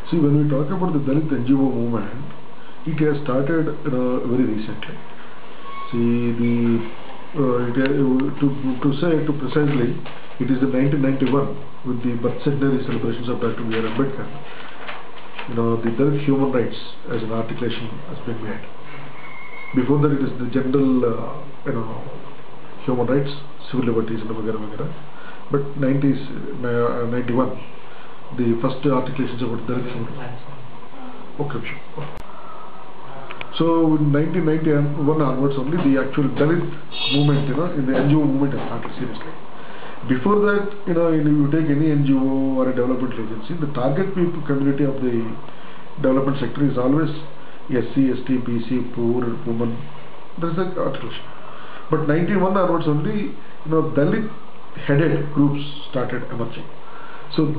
See, when we talk about the Dalit NGO movement, it has started very recently. See, to say to precisely, it is in 1991 with the birth centenary celebrations of Dr. Ambedkar. The Dalit human rights as an articulation has been made. Before that, it is the general, human rights, civil liberties, and vagara. But 91, the first articulations about Dalit human rights. Okay, sure. So in 1991 onwards only the actual Dalit movement, in the NGO movement has started seriously. Before that, if you take any NGO or a development agency, the target people community of the development sector is always SC, ST, BC, poor, women. There is an articulation. But 91 onwards only, Dalit headed groups started emerging. So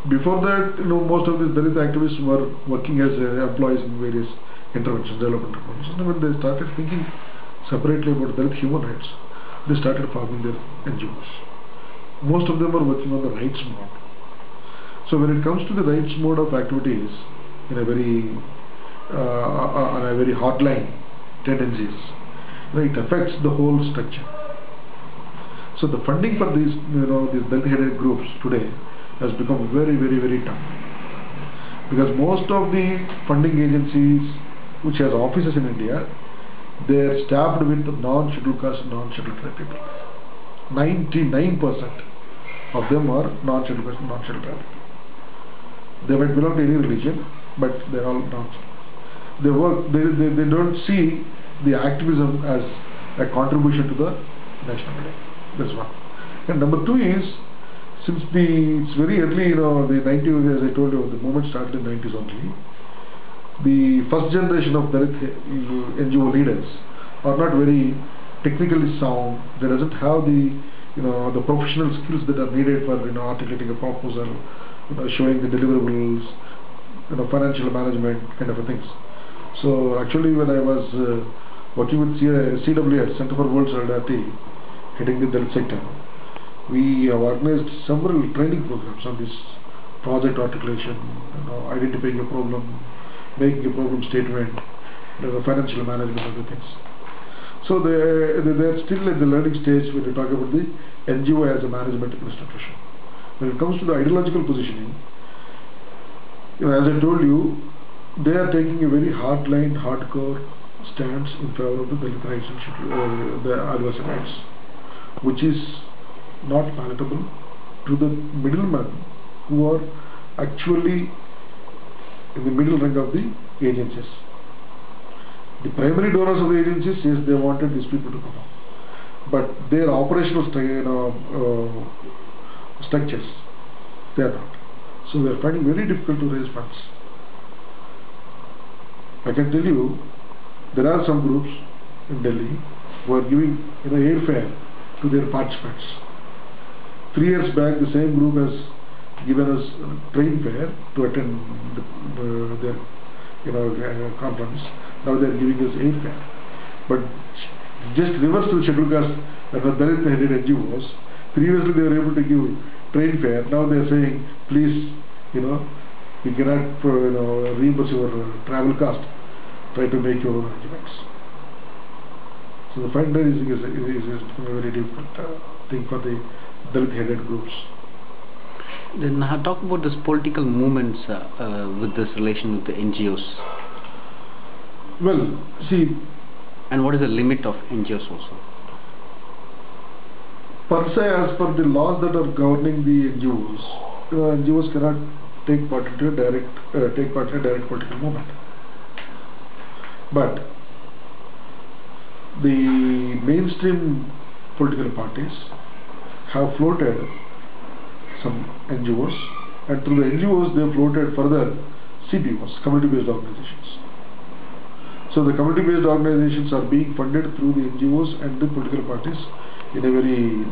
before that, most of these Dalit activists were working as employees in various interventions, development interventions. And when they started thinking separately about Dalit human rights, they started forming their NGOs. Most of them are working on the rights mode. So when it comes to the rights mode of activities, in a very on a very hardline tendencies, it affects the whole structure. So the funding for these these Dalit-headed groups today has become very, very, very tough, because most of the funding agencies which has offices in India, they are staffed with non-scheduled caste, non-scheduled tribe people. 99% of them are non-scheduled caste, non-scheduled tribe. They might belong to any religion, but they are all non-scheduled. They work. They don't see the activism as a contribution to the national life. That's one. And number two is, since it's very early, the 90s, as I told you, the movement started in the 90s only. The first generation of Dalit NGO leaders are not very technically sound. They doesn't have the the professional skills that are needed for articulating a proposal, showing the deliverables, financial management kind of things. So actually, when I was working with CWS, Center for World Solidarity, heading the Dalit sector, we have organized several training programs on this project articulation, identifying a problem, making a problem statement, financial management, other things. So they are still at the learning stage when we talk about the NGO as a management institution. When it comes to the ideological positioning, as I told you, they are taking a very hardline, hardcore stance in favor of the Dalit rights and the advocacy rights, which is not palatable to the middlemen who are actually in the middle rank of the agencies. The primary donors of the agencies, yes, they wanted these people to come up, but their operational structures, they are not. So they are finding very difficult to raise funds. I can tell you, there are some groups in Delhi who are giving airfare to their participants. 3 years back, the same group has given us train fare to attend their conference. Now they are giving us airfare. But just reverse to the scheduled caste that were Dalit-headed NGOs. Previously they were able to give train fare. Now they are saying, please, you cannot reimburse your travel cost. Try to make your own arrangements. So the fundraising is a very difficult thing for the Dalit-headed groups. Then talk about this political movements with this relation with the NGOs. Well, see. And what is the limit of NGOs also? Per se, as per the laws that are governing the NGOs, NGOs cannot take part in a direct political movement. But the mainstream political parties have floated some NGOs, and through the NGOs they have floated further CBOs, community-based organizations. So the community-based organizations are being funded through the NGOs and the political parties in a very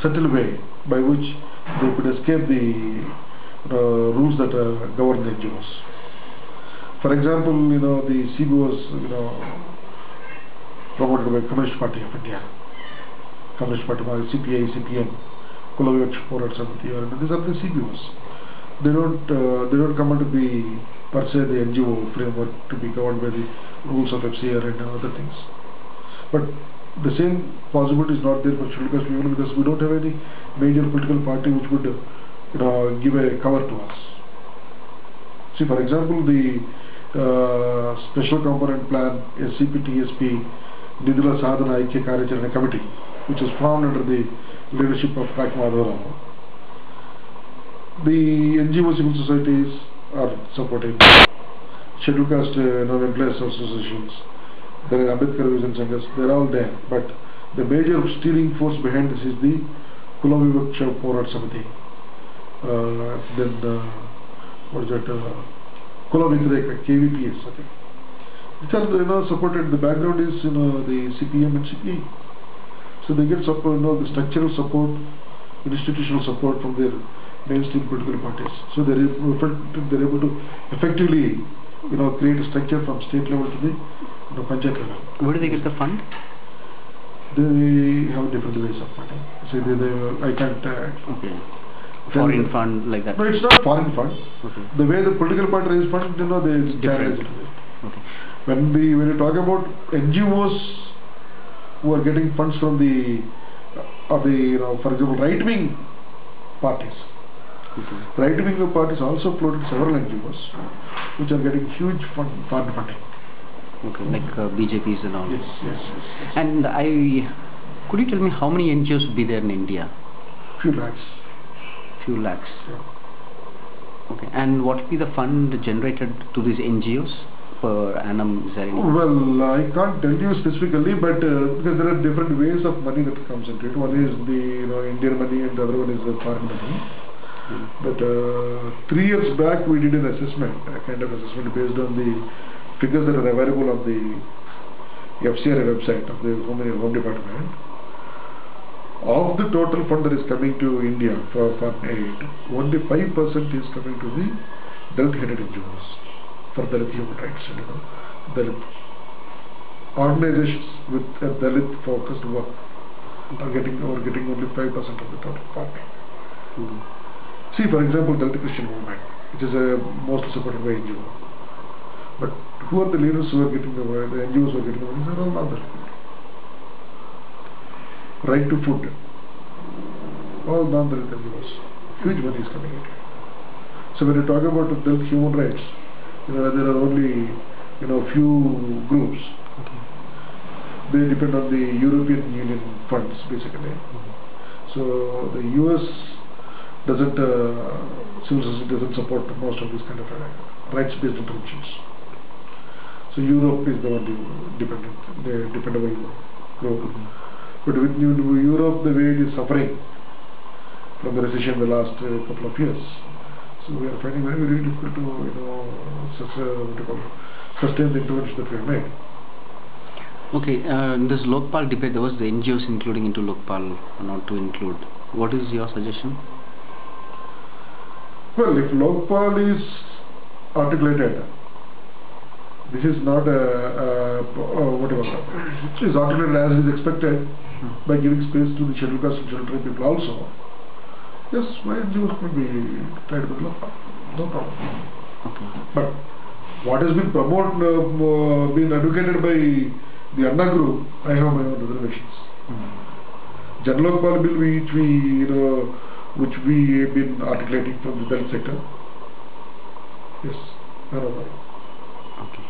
subtle way, by which they could escape the rules that govern the NGOs. For example, the CBOs, promoted by Communist Party of India, Communist Party, CPI, CPM, Kulavich Porat Samiti, these are the CBOs. They don't come under the per se the NGO framework to be governed by the rules of FCRA and other things. But the same possibility is not there for scheduled caste people because we don't have any major political party which would give a cover to us. See, for example, the Special Component Plan SCP-TSP Nidula Sadhana Aikya Karacharana Committee, which was formed under the leadership of Dr. Madhavarao. The NGO civil societies are supporting scheduled caste employees associations. There are Ambedkar Vision Centers, they are all there. But the major steering force behind this is the Kula Vivaksha Porat Samiti. Then what is that? Kula Vikreka, KVPS, I think. Which are supported. The background is the CPM and CPA. So they get support, the structural support, institutional support from their mainstream political parties. So they're able to effectively create a structure from state level to the panchayat level. Where do they get the fund? They have different ways of funding. So I can't. Okay. Foreign fund like that? No, it's not foreign fund. Okay. The way the political party raise funds, they different. Okay. When you talk about NGOs who are getting funds from the for example, right-wing parties. Okay. Right-wing parties also floated several NGOs which are getting huge fund funding. Okay, like BJPs and all. Yes. And could you tell me how many NGOs would be there in India? Few lakhs. Few lakhs. Yeah. Okay. And what would be the fund generated to these NGOs per annum? Is there any? Well, I can't tell you specifically, but because there are different ways of money that comes into it. One is the Indian money, and the other one is the foreign money. But 3 years back, we did an assessment, a kind of assessment based on the figures that are available on the FCRA website of the Home Department. Of the total fund that is coming to India for aid, only 5% is coming to the Dalit-headed NGOs for Dalit human rights. Dalit organizations with a Dalit-focused work are getting only 5% of the total fund. See, for example, Dalit Christian movement, which is mostly supported by NGO. But who are the leaders who are getting the NGOs who are getting the money? They are all non-Dalit. Right to food, all non-Dalit NGOs. Huge money is coming in. So when you talk about Dalit human rights, there are only few groups. Okay. They depend on the European Union funds basically. So the US doesn't, civil society doesn't support most of these kind of rights-based interventions. So Europe is the only dependable group. But with Europe, the way it is suffering from the recession in the last couple of years, so we are finding very, very difficult to sustain the intervention that we have made. Okay, in this Lokpal debate, there was the NGOs including into Lokpal, not to include. What is your suggestion? Well, if Lokpal is articulated, this is not whatever. It is articulated as is expected by giving space to the scheduled caste and scheduled tribe people also. Yes, my NGOs could be tried with Lokpal, no problem. Okay. But what has been been advocated by the Anna group, I have my own reservations. Jan Lokpal bill which we have been articulating from the Dalit sector. Yes, no problem. Okay.